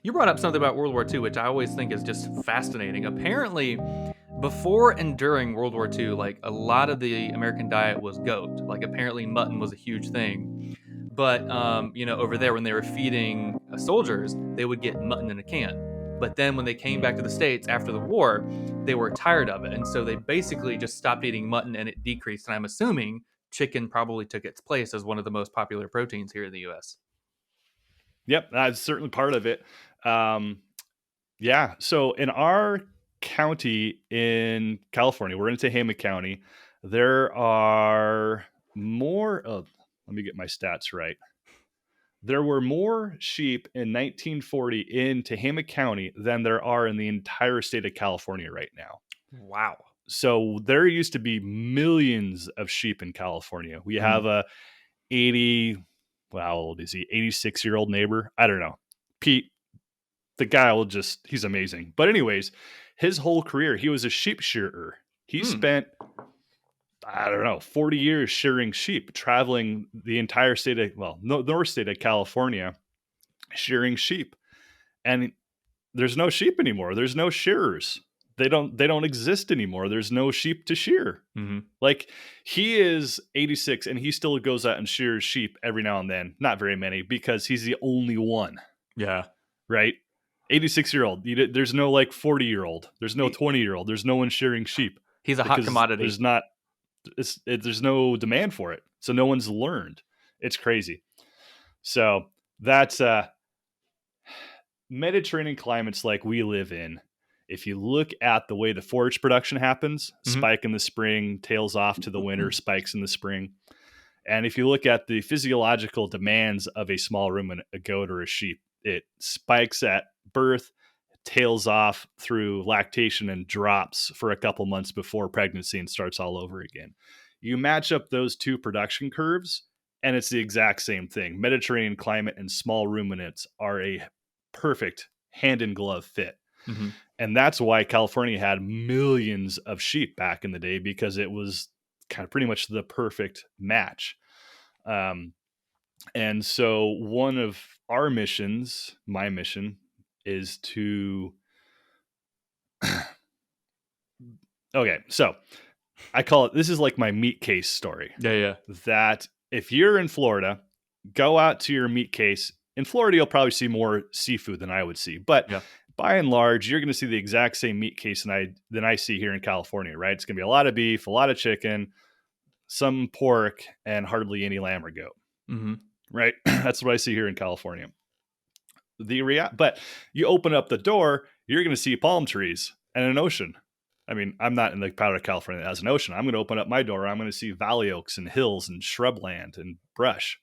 You brought up something about World War II, which I always think is just fascinating. Apparently, before and during World War II, like a lot of the American diet was goat. Like apparently mutton was a huge thing. But over there when they were feeding soldiers, they would get mutton in a can. But then when they came back to the States after the war, they were tired of it. And so they basically just stopped eating mutton and it decreased. And I'm assuming chicken probably took its place as one of the most popular proteins here in the US. Yep, that's certainly part of it. Yeah, so in our county in California, we're in Tehama County. There are more of, let me get my stats right. There were more sheep in 1940 in Tehama County than there are in the entire state of California right now. Wow. So there used to be millions of sheep in California. We have a 80, well, how old is he? 86-year-old neighbor. I don't know. Pete, the guy he's amazing. But anyways, his whole career, he was a sheep shearer. He spent, I don't know, 40 years shearing sheep, traveling the entire state of, north state of California, shearing sheep. And there's no sheep anymore. There's no shearers. They don't exist anymore. There's no sheep to shear. Mm-hmm. Like, he is 86 and he still goes out and shears sheep every now and then. Not very many, because he's the only one. Yeah. Right? 86-year-old. There's no 40-year-old. There's no 20-year-old. There's no one shearing sheep. He's a hot commodity. There's no demand for it. So no one's learned. It's crazy. So that's Mediterranean climates like we live in. If you look at the way the forage production happens, spike in the spring, tails off to the winter, spikes in the spring. And if you look at the physiological demands of a small ruminant, a goat or a sheep, it spikes at birth, tails off through lactation, and drops for a couple months before pregnancy and starts all over again. You match up those two production curves, and it's the exact same thing. Mediterranean climate and small ruminants are a perfect hand-in-glove fit. Mm-hmm. And that's why California had millions of sheep back in the day, because it was kind of pretty much the perfect match. And so one of our missions, my mission, is to... Okay, so I call it, this is like my meat case story. Yeah. That if you're in Florida, go out to your meat case. In Florida, you'll probably see more seafood than I would see. But by and large, you're going to see the exact same meat case than I see here in California, right? It's going to be a lot of beef, a lot of chicken, some pork, and hardly any lamb or goat, right? That's what I see here in California. But you open up the door, you're going to see palm trees and an ocean. I mean, I'm not in the part of California that has an ocean. I'm going to open up my door. I'm going to see valley oaks and hills and shrubland and brush.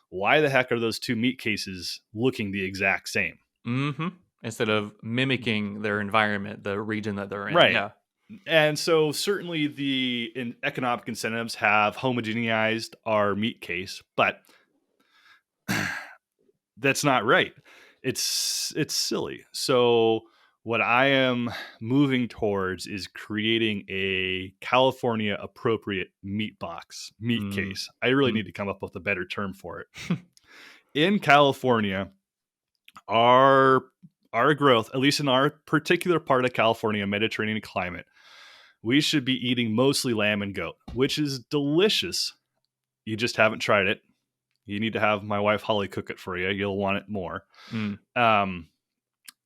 Why the heck are those two meat cases looking the exact same? Mm-hmm. Instead of mimicking their environment, the region that they're in. Right. Yeah. And so certainly the economic incentives have homogenized our meat case, but that's not right. It's silly. So what I am moving towards is creating a California appropriate meat case. I really need to come up with a better term for it. In California, our growth, at least in our particular part of California, Mediterranean climate, we should be eating mostly lamb and goat, which is delicious. You just haven't tried it. You need to have my wife Holly cook it for you. You'll want it more.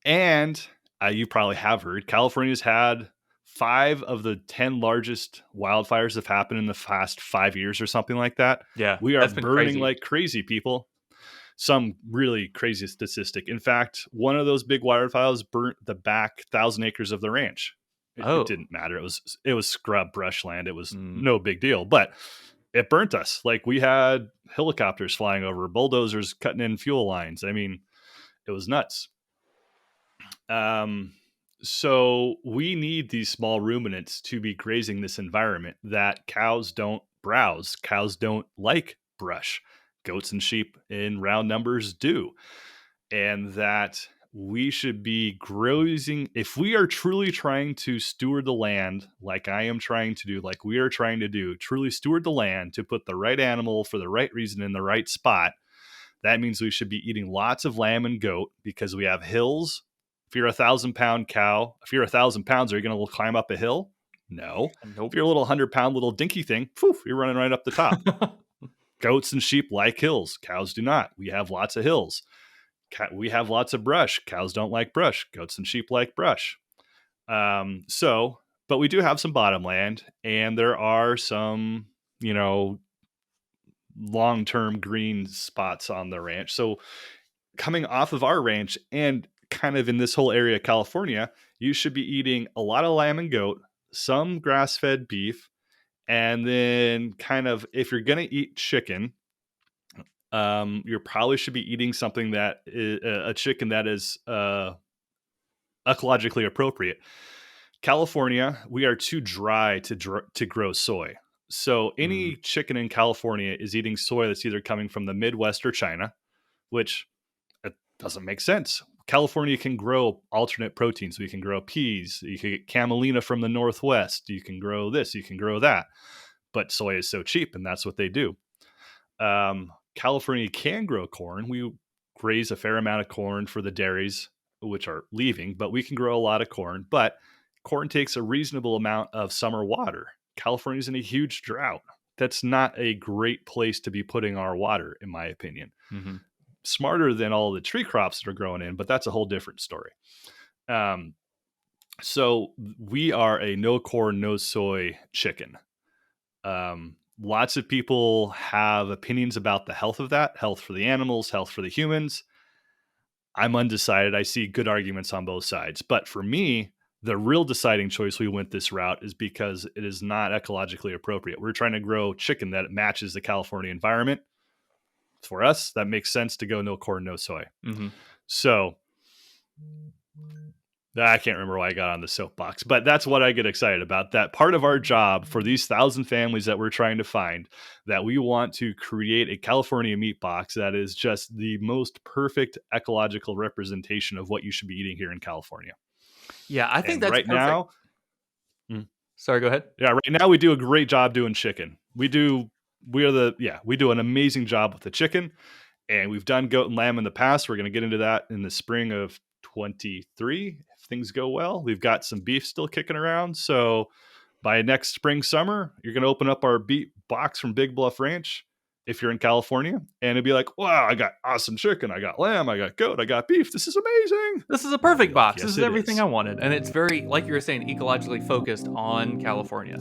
And you probably have heard, California's had 5 of the 10 largest wildfires have happened in the past 5 years or something like that. Yeah, we are burning like crazy, people. Some really crazy statistic. In fact, one of those big wildfires burnt the back 1,000 acres of the ranch. It didn't matter. It was scrub brushland. It was no big deal, but it burnt us. Like, we had helicopters flying over, bulldozers cutting in fuel lines. I mean, it was nuts. So we need these small ruminants to be grazing this environment that cows don't browse. Cows don't like brush. Goats and sheep in round numbers do. And that we should be grazing. If we are truly trying to steward the land, like I am trying to do, like we are trying to do, truly steward the land to put the right animal for the right reason in the right spot, That means we should be eating lots of lamb and goat because we have hills. If you're a 1,000-pound cow, if you're 1,000 pounds, are you going to climb up a hill? No. Nope. If you're a little 100-pound little dinky thing, poof, you're running right up the top. Goats and sheep like hills. Cows do not. We have lots of hills. We have lots of brush. Cows don't like brush. Goats and sheep like brush. But we do have some bottomland, and there are some, long-term green spots on the ranch. So coming off of our ranch and kind of in this whole area of California, you should be eating a lot of lamb and goat, some grass-fed beef, and then kind of if you're going to eat chicken, you probably should be eating something that is a chicken that is ecologically appropriate. California, we are too dry to grow soy. So any chicken in California is eating soy that's either coming from the Midwest or China, which it doesn't make sense. California can grow alternate proteins. We can grow peas. You can get camelina from the Northwest. You can grow this. You can grow that. But soy is so cheap, and that's what they do. California can grow corn. We graze a fair amount of corn for the dairies, which are leaving, but we can grow a lot of corn. But corn takes a reasonable amount of summer water. California's in a huge drought. That's not a great place to be putting our water, in my opinion. Mm-hmm. Smarter than all the tree crops that are growing in, but that's a whole different story. So we are a no corn, no soy chicken. Lots of people have opinions about the health of that, health for the animals, health for the humans. I'm undecided. I see good arguments on both sides. But for me, the real deciding choice we went this route is because it is not ecologically appropriate. We're trying to grow chicken that matches the California environment. For us, that makes sense to go no corn, no soy. Mm-hmm. So I can't remember why I got on the soapbox, but that's what I get excited about. That part of our job for these 1,000 families that we're trying to find, that we want to create a California meat box that is just the most perfect ecological representation of what you should be eating here in California. Yeah, I think that's right perfect. Now. Sorry, go ahead. Yeah, right now we do a great job doing chicken. We do an amazing job with the chicken, and we've done goat and lamb in the past. We're going to get into that in the spring of 23 if things go well. We've got some beef still kicking around, so by next spring, summer, you're going to open up our beef box from Big Bluff Ranch if you're in California, and it'd be like, wow, I got awesome chicken, I got lamb, I got goat, I got beef. This is amazing. This is a perfect box. Yes, this is everything I wanted. And it's very, like you were saying, ecologically focused on California.